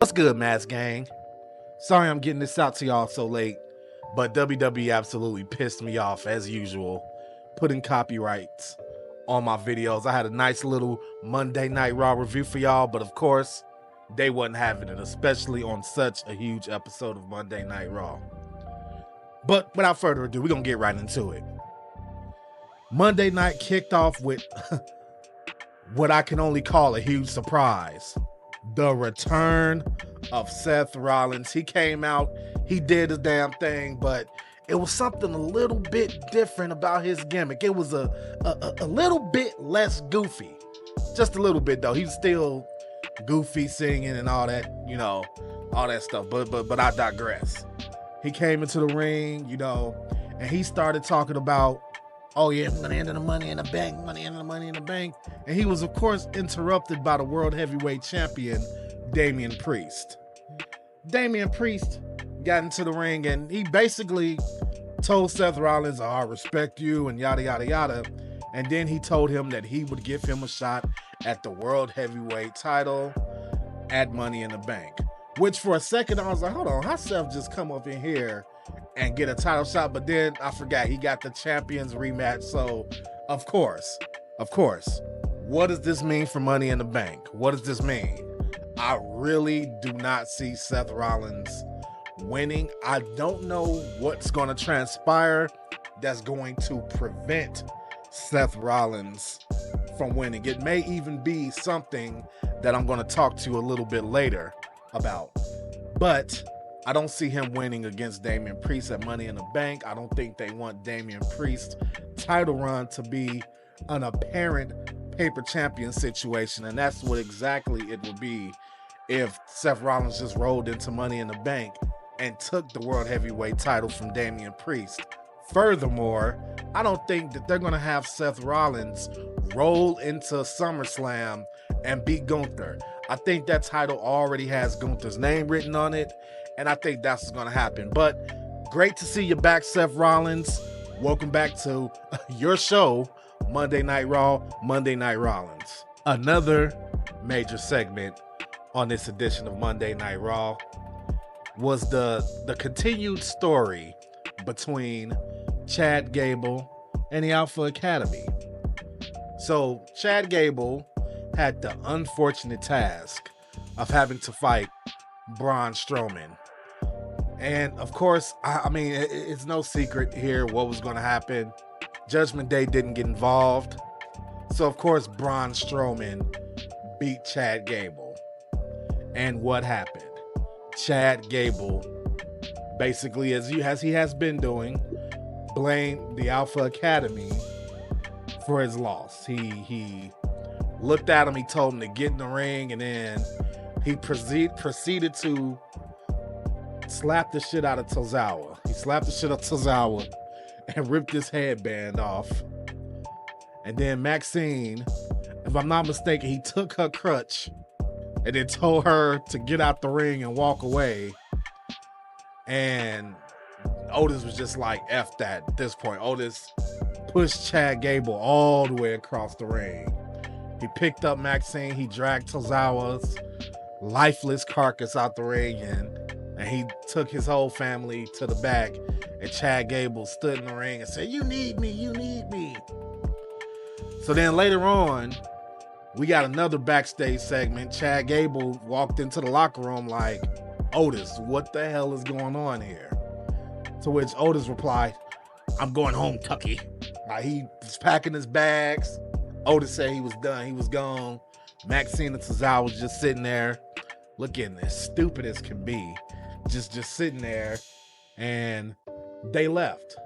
What's good, Mask Gang? Sorry I'm getting this out to y'all so late, but WWE absolutely pissed me off as usual, putting copyrights on my videos. I had a nice little Monday Night Raw review for y'all, but of course, they wasn't having it, especially on such a huge episode of Monday Night Raw. But without further ado, we're gonna get right into it. Monday night kicked off with what I can only call a huge surprise. The return of Seth Rollins. He came out, he did his damn thing, but it was something a little bit different about his gimmick. It was a little bit less goofy. Just a little bit though. He's still goofy singing and all that, all that stuff. But I digress. He came into the ring, and he started talking about, oh yeah, I'm gonna enter the money in the bank, And he was, of course, interrupted by the World Heavyweight Champion, Damian Priest. Damian Priest got into the ring and he basically told Seth Rollins, I respect you, and yada, yada, yada. And then he told him that he would give him a shot at the World Heavyweight title at Money in the Bank. Which for a second, I was like, hold on, how Seth just come up in here and get a title shot? But then I forgot, he got the champions rematch. So, of course, what does this mean for Money in the Bank? What does this mean? I really do not see Seth Rollins winning. I don't know what's going to transpire that's going to prevent Seth Rollins from winning. It may even be something that I'm going to talk to you a little bit later about. But I don't see him winning against Damian Priest at Money in the Bank. I don't think they want Damian Priest's title run to be an apparent paper champion situation, and that's what exactly it would be if Seth Rollins just rolled into Money in the Bank and took the World Heavyweight title from Damian Priest. Furthermore, I don't think that they're going to have Seth Rollins roll into SummerSlam and beat Gunther. I think that title already has Gunther's name written on it, and I think that's what's going to happen. But great to see you back, Seth Rollins. Welcome back to your show, Monday Night Raw, Monday Night Rollins. Another major segment on this edition of Monday Night Raw was the continued story between Chad Gable and the Alpha Academy. So Chad Gable had the unfortunate task of having to fight Braun Strowman. And of course, I mean, it's no secret here what was going to happen. Judgment Day didn't get involved. So of course, Braun Strowman beat Chad Gable. And what happened? Chad Gable, basically, as he has been doing, blamed the Alpha Academy for his loss. He looked at him, he told him to get in the ring, and then he proceeded to slap the shit out of Tozawa. He slapped the shit out of Tozawa and ripped his headband off. And then Maxine, if I'm not mistaken, he took her crutch and then told her to get out the ring and walk away. And Otis was just like, F that at this point. Otis pushed Chad Gable all the way across the ring. He picked up Maxine, he dragged Tozawa's lifeless carcass out the ring, and he took his whole family to the back, and Chad Gable stood in the ring and said, you need me, you need me. So then later on, we got another backstage segment. Chad Gable walked into the locker room like, Otis, what the hell is going on here? To which Otis replied, I'm going home, Tucky. Like, he was packing his bags. Otis said he was done, he was gone. Maxine and Tozawa was just sitting there looking as stupid as can be. Just sitting there, and they left.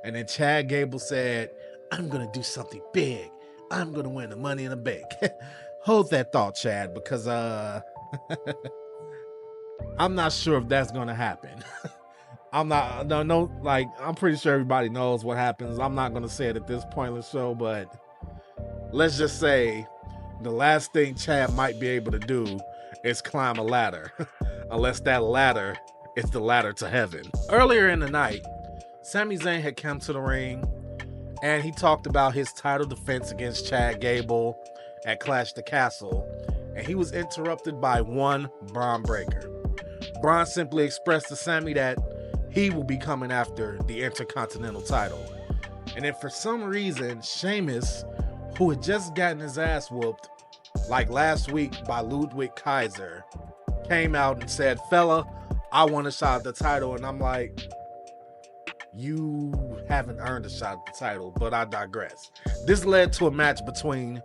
And then Chad Gable said, I'm gonna do something big. I'm gonna win the Money in the Bank. Hold that thought, Chad, because I'm not sure if that's gonna happen. I'm pretty sure everybody knows what happens. I'm not gonna say it at this point in the show, but let's just say the last thing Chad might be able to do is climb a ladder, unless that ladder is the ladder to heaven. Earlier in the night, Sami Zayn had come to the ring and he talked about his title defense against Chad Gable at Clash the Castle. and he was interrupted by one Bron Breakker. Bron simply expressed to Sami that he will be coming after the Intercontinental title. And then for some reason, Sheamus, who had just gotten his ass whooped like last week by Ludwig Kaiser, came out and said, "Fella, I want a shot at the title." And I'm like, you haven't earned a shot at the title, but I digress. This led to a match between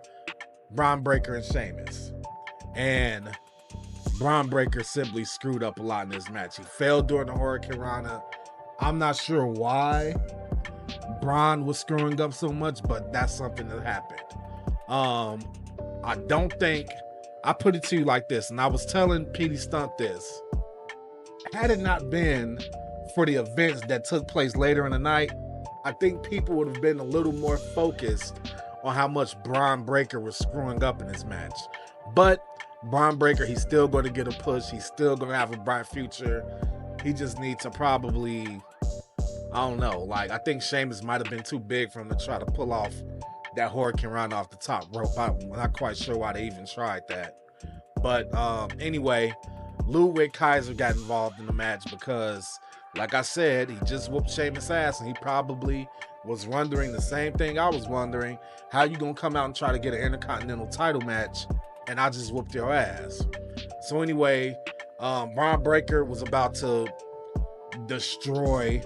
Bron Breakker and Sheamus. And Bron Breakker simply screwed up a lot in this match. He fell during the Hurricane Rana. I'm not sure why Bron was screwing up so much, but that's something that happened. I don't think, I put it to you like this, and I was telling Petey Stunt this. Had it not been for the events that took place later in the night, I think people would have been a little more focused on how much Bron Breakker was screwing up in this match. But Bron Breakker, he's still going to get a push. He's still going to have a bright future. He just needs to probably, I don't know, like, I think Sheamus might have been too big for him to try to pull off that Hurricane Run off the top rope. I'm not quite sure why they even tried that. But anyway, Ludwig Kaiser got involved in the match because, like I said, he just whooped Sheamus' ass, and he probably was wondering the same thing I was wondering. How you gonna come out and try to get an Intercontinental title match, and I just whooped your ass? So anyway, Bron Breakker was about to destroy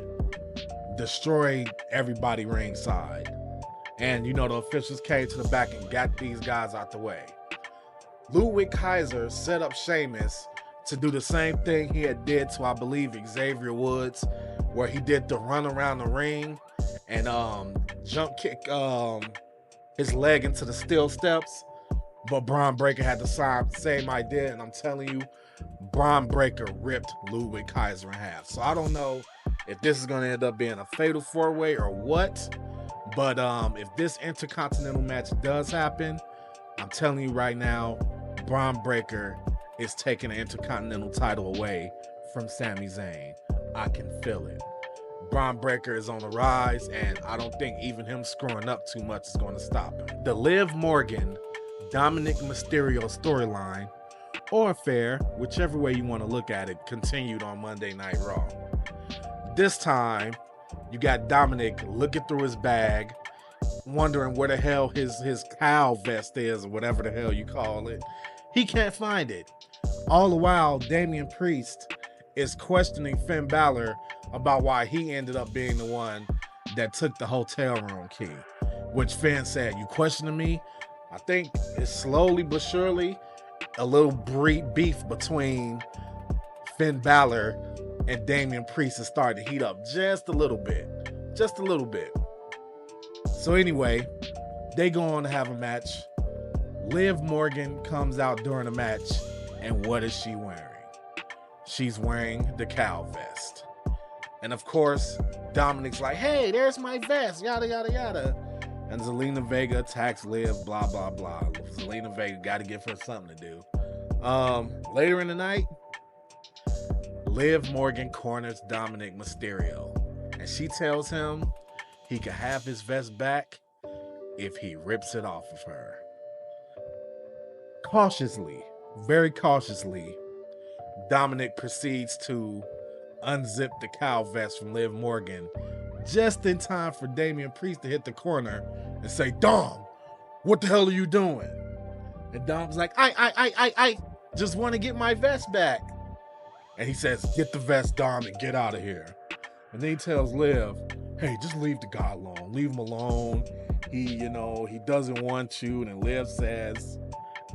everybody ringside. And, you know, the officials came to the back and got these guys out the way. Ludwig Kaiser set up Sheamus to do the same thing he had did to, I believe, Xavier Woods, where he did the run around the ring and jump kick his leg into the steel steps. But Bron Breakker had the same idea, and I'm telling you, Bron Breakker ripped Ludwig Kaiser in half. So I don't know if this is going to end up being a fatal four-way or what. But if this Intercontinental match does happen, I'm telling you right now, Bron Breakker is taking the Intercontinental title away from Sami Zayn. I can feel it. Bron Breakker is on the rise, and I don't think even him screwing up too much is going to stop him. The Liv Morgan, Dominic Mysterio storyline, or affair, whichever way you want to look at it, continued on Monday Night Raw. This time, you got Dominic looking through his bag, wondering where the hell his cow vest is, or whatever the hell you call it. He can't find it. All the while, Damian Priest is questioning Finn Balor about why he ended up being the one that took the hotel room key, which Finn said, "You questioning me?" I think it's slowly but surely a little beef between Finn Balor and Damian Priest is starting to heat up just a little bit. Just a little bit. So anyway, they go on to have a match. Liv Morgan comes out during the match, and what is she wearing? She's wearing the cow vest. And of course, Dominic's like, "Hey, there's my vest, yada, yada, yada." And Zelina Vega attacks Liv, blah, blah, blah. Zelina Vega got to give her something to do. Later in the night, Liv Morgan corners Dominic Mysterio, and she tells him he can have his vest back if he rips it off of her. Cautiously, very cautiously, Dominic proceeds to unzip the cow vest from Liv Morgan just in time for Damian Priest to hit the corner and say, "Dom, what the hell are you doing?" And Dom's like, I just want to get my vest back." And he says, "Get the vest, Dom, and get out of here." And then he tells Liv, "Hey, just leave the guy alone. Leave him alone. He doesn't want you." And Liv says,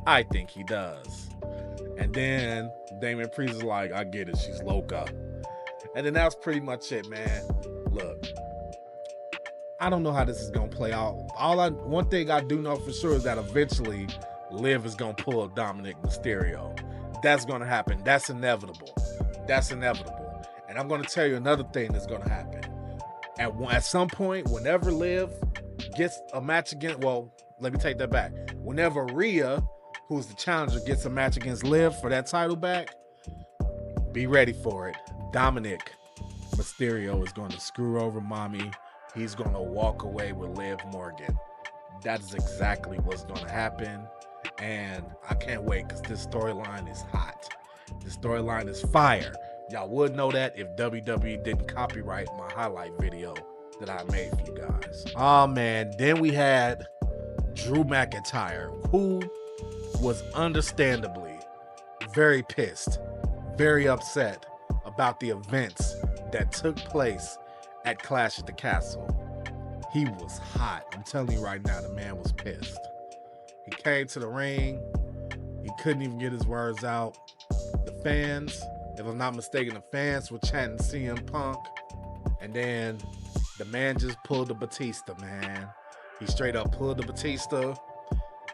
"I think he does." And then Damian Priest is like, "I get it. She's loca." And then that's pretty much it, man. Look, I don't know how this is going to play out. One thing I do know for sure is that eventually Liv is going to pull Dominic Mysterio. That's going to happen. That's inevitable. That's inevitable. And I'm going to tell you another thing that's going to happen. At some point, whenever Liv gets a match against, well, let me take that back. Whenever Rhea, who's the challenger, gets a match against Liv for that title back, be ready for it. Dominic Mysterio is going to screw over mommy. He's going to walk away with Liv Morgan. That is exactly what's going to happen. And I can't wait because this storyline is hot. This storyline is fire. Y'all would know that if WWE didn't copyright my highlight video that I made for you guys. Oh man, then we had Drew McIntyre, who was understandably very pissed, very upset about the events that took place at Clash at the Castle. He was hot. I'm telling you right now, the man was pissed. He came to the ring. He couldn't even get his words out. The fans, if I'm not mistaken, the fans were chanting CM Punk. And then the man just pulled the Batista, man. He straight up pulled the Batista.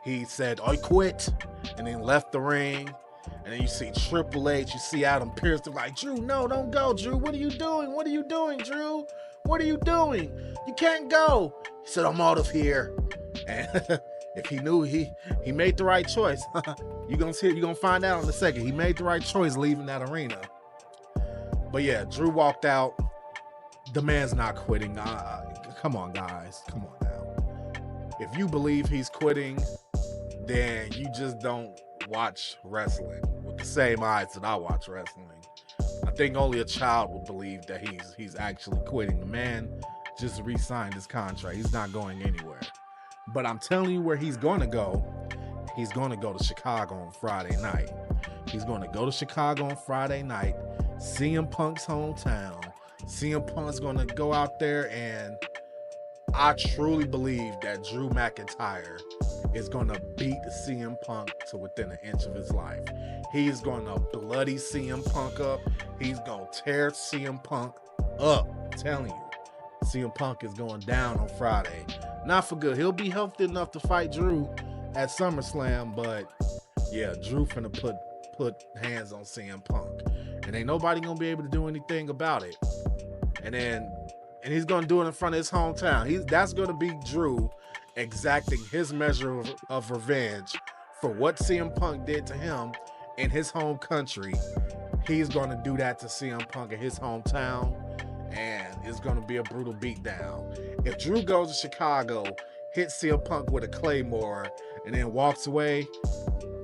He said, "I quit," and then left the ring. And then you see Triple H, you see Adam Pearce, they're like, "Drew, no, don't go, Drew. What are you doing? What are you doing, Drew? What are you doing? You can't go." He said, "I'm out of here." And if he knew, he made the right choice. You're gonna find out in a second. He made the right choice leaving that arena. But yeah, Drew walked out. The man's not quitting. Come on, guys. Come on now. If you believe he's quitting, then you just don't watch wrestling with the same eyes that I watch wrestling. I think only a child would believe that he's actually quitting. The man just re-signed his contract. He's not going anywhere. But I'm telling you where he's going to go. He's going to go to Chicago on Friday night. He's going to go to Chicago on Friday night, CM Punk's hometown. CM Punk's going to go out there, and I truly believe that Drew McIntyre is going to beat CM Punk to within an inch of his life. He's going to bloody CM Punk up. He's going to tear CM Punk up. I'm telling you, CM Punk is going down on Friday. Not for good. He'll be healthy enough to fight Drew at SummerSlam, but yeah, Drew finna put hands on CM Punk, and ain't nobody gonna be able to do anything about it. And he's gonna do it in front of his hometown. That's gonna be Drew exacting his measure of revenge for what CM Punk did to him in his home country. He's gonna do that to CM Punk in his hometown, and it's gonna be a brutal beatdown. If Drew goes to Chicago, hits CM Punk with a Claymore, and then walks away,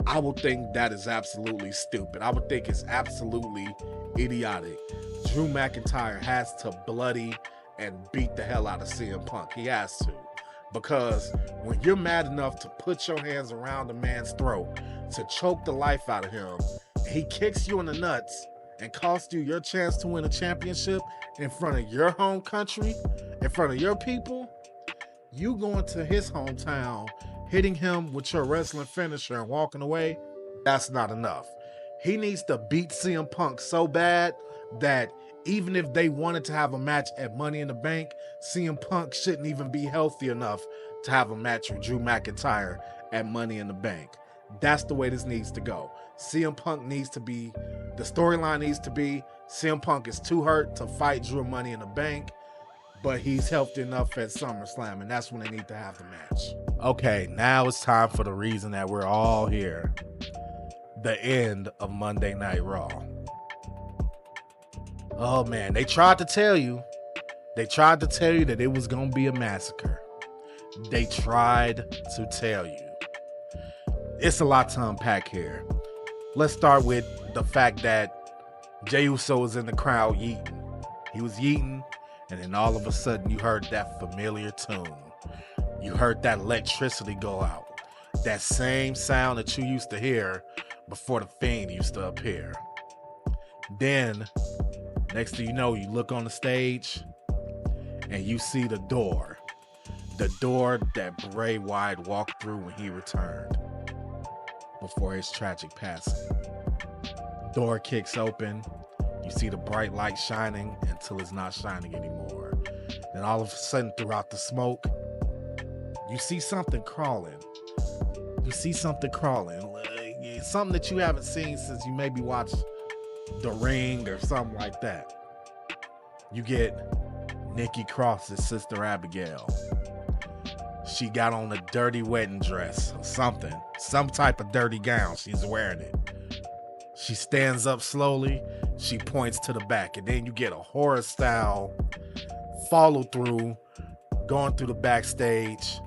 I would think that is absolutely stupid. I would think it's absolutely idiotic. Drew McIntyre has to bloody and beat the hell out of CM Punk. He has to. Because when you're mad enough to put your hands around a man's throat, to choke the life out of him, he kicks you in the nuts and costs you your chance to win a championship in front of your home country, in front of your people, you going to his hometown, hitting him with your wrestling finisher and walking away, that's not enough. He needs to beat CM Punk so bad that even if they wanted to have a match at Money in the Bank, CM Punk shouldn't even be healthy enough to have a match with Drew McIntyre at Money in the Bank. That's the way this needs to go. CM Punk needs to be, the storyline needs to be, CM Punk is too hurt to fight Drew Money in the Bank, but he's healthy enough at SummerSlam, and that's when they need to have the match. Okay, now it's time for the reason that we're all here. The end of Monday Night Raw. Oh man, they tried to tell you that it was gonna be a massacre. They tried to tell you. It's a lot to unpack here. Let's start with the fact that Jey Uso was in the crowd yeeting. He was yeeting, and then all of a sudden you heard that familiar tune. You heard that electricity go out. That same sound that you used to hear before the Fiend used to appear. Then, next thing you know, you look on the stage and you see the door. The door that Bray Wyatt walked through when he returned before his tragic passing. Door kicks open. You see the bright light shining until it's not shining anymore. Then all of a sudden, throughout the smoke, you see something crawling. You see something crawling. Something that you haven't seen since you maybe watched The Ring or something like that. You get Nikki Cross's sister Abigail. She got on a dirty wedding dress or something. Some type of dirty gown. She's wearing it. She stands up slowly. She points to the back. And then you get a horror style follow through going through the backstage.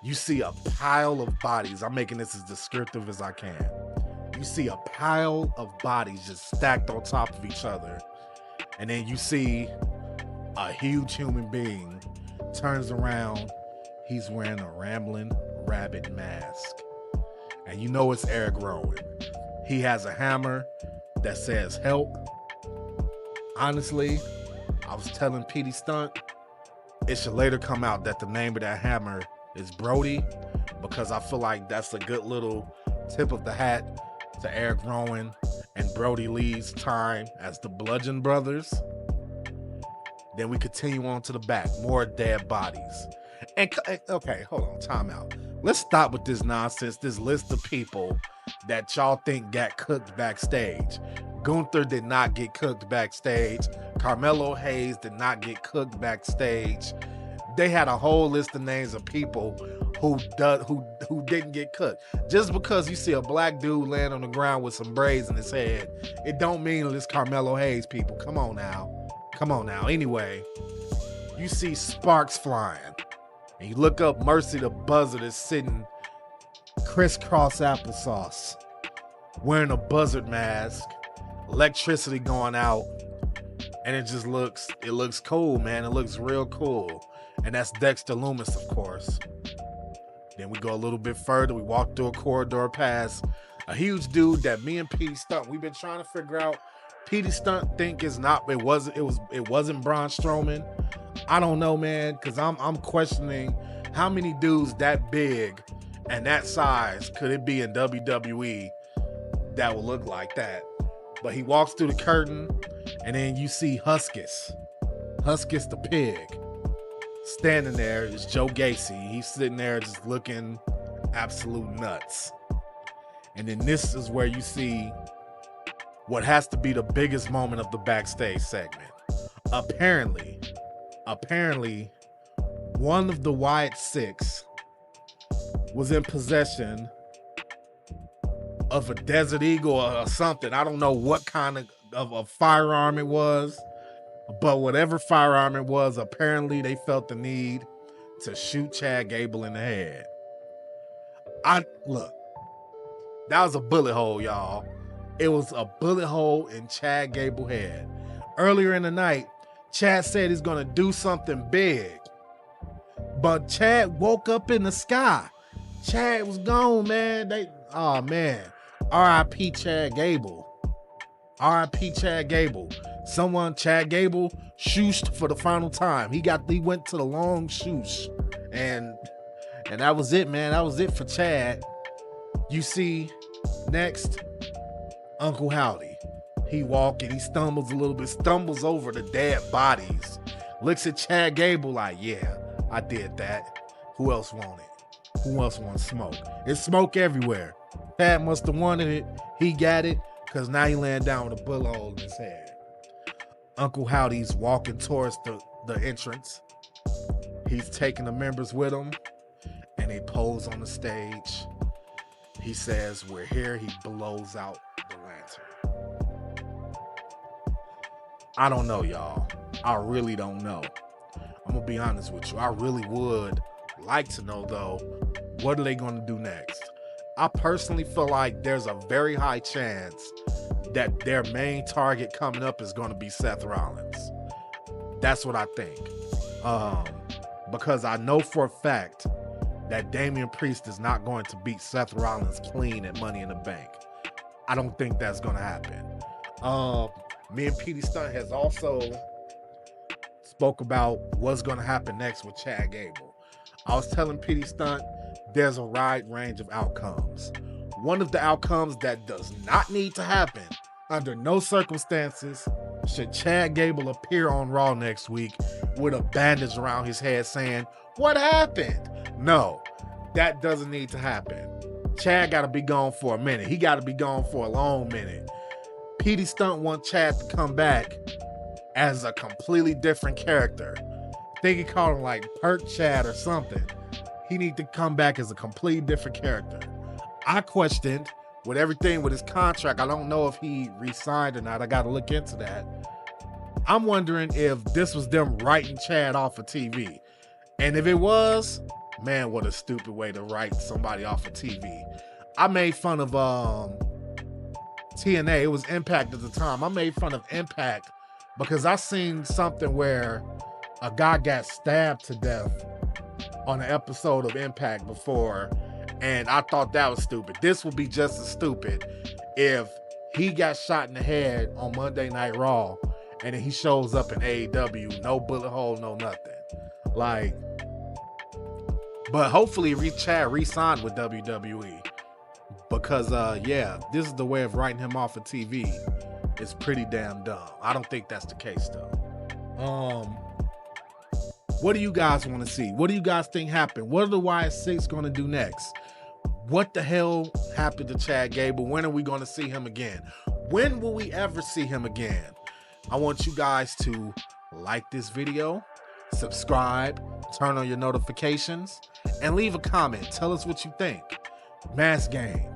you see a pile of bodies. I'm making this as descriptive as I can. You see a pile of bodies just stacked on top of each other. And then you see a huge human being turns around. He's wearing a rambling rabbit mask. And you know it's Eric Rowan. He has a hammer that says help. Honestly, I was telling Petey Stunt, it should later come out that the name of that hammer is Brody, because I feel like that's a good little tip of the hat to Eric Rowan and Brody Lee's time as the Bludgeon Brothers. Then we continue on to the back, more dead bodies. And okay, hold on, time out. Let's stop with this nonsense, this list of people that y'all think got cooked backstage. Gunther did not get cooked backstage. Carmelo Hayes did not get cooked backstage. They had a whole list of names of people who didn't get cooked. Just because you see a black dude laying on the ground with some braids in his head, it don't mean it's Carmelo Hayes, people. Come on now. Come on now. Anyway, you see sparks flying. And you look up, Mercy the Buzzard is sitting crisscross applesauce, wearing a buzzard mask, electricity going out, and it looks cool, man. It looks real cool. And that's Dexter Loomis, of course. Then we go a little bit further. We walk through a corridor past a huge dude that me and Petey Stunt, we've been trying to figure out. Petey Stunt think it wasn't Braun Strowman. I don't know, man, because I'm questioning how many dudes that big and that size could it be in WWE that would look like that. But he walks through the curtain, and then you see Huskus the pig. Standing there is Joe Gacy. He's sitting there just looking absolute nuts. And then this is where you see what has to be the biggest moment of the backstage segment. Apparently, one of the Wyatt Six was in possession of a Desert Eagle or something. I don't know what kind of a firearm it was, but whatever firearm it was, apparently they felt the need to shoot Chad Gable in the head. Look, that was a bullet hole, y'all. It was a bullet hole in Chad Gable's head. Earlier in the night, Chad said he's gonna do something big, but Chad woke up in the sky. Chad was gone, man. Oh man, R.I.P. Chad Gable. R.I.P. Chad Gable. Chad Gable shooshed for the final time. He went to the long shoosh, and that was it, man. That was it for Chad. You see, next, Uncle Howdy. He walking, he stumbles a little bit, stumbles over the dead bodies, looks at Chad Gable like, yeah, I did that. Who else want it? Who else wants smoke? It's smoke everywhere. Chad must have wanted it. He got it, because now he laying down with a bullet hole in his head. Uncle Howdy's walking towards the entrance. He's taking the members with him, and they pose on the stage. He says, we're here. He blows out the lantern. I don't know, y'all. I really don't know. I'm going to be honest with you. I really would like to know, though, what are they going to do next? I personally feel like there's a very high chance that their main target coming up is going to be Seth Rollins. That's what I think. Because I know for a fact that Damian Priest is not going to beat Seth Rollins clean at Money in the Bank. I don't think that's going to happen. Me and Petey Stunt has also spoke about what's going to happen next with Chad Gable. I was telling Petey Stunt there's a wide range of outcomes. One of the outcomes that does not need to happen under no circumstances should Chad Gable appear on Raw next week with a bandage around his head saying, what happened? No, that doesn't need to happen. Chad got to be gone for a minute. He got to be gone for a long minute. Petey Stunt wants Chad to come back as a completely different character. I think he called him like Perk Chad or something. He need to come back as a completely different character. I questioned with everything with his contract. I don't know if he re-signed or not. I got to look into that. I'm wondering if this was them writing Chad off of TV. And if it was, Man, what a stupid way to write somebody off of TV. I made fun of TNA. It was Impact at the time. I made fun of Impact because I seen something where a guy got stabbed to death on an episode of Impact before, and I thought that was stupid. This would be just as stupid if he got shot in the head on Monday Night Raw and then he shows up in AEW, no bullet hole, no nothing. Like, but hopefully Chad re-signed with WWE because, yeah, this is the way of writing him off of TV. It's pretty damn dumb. I don't think that's the case, though. What do you guys want to see? What do you guys think happened? What are the Wyatt Sicks going to do next? What the hell happened to Chad Gable? When are we going to see him again? When will we ever see him again? I want you guys to like this video, subscribe, turn on your notifications, and leave a comment. Tell us what you think. Mass Game.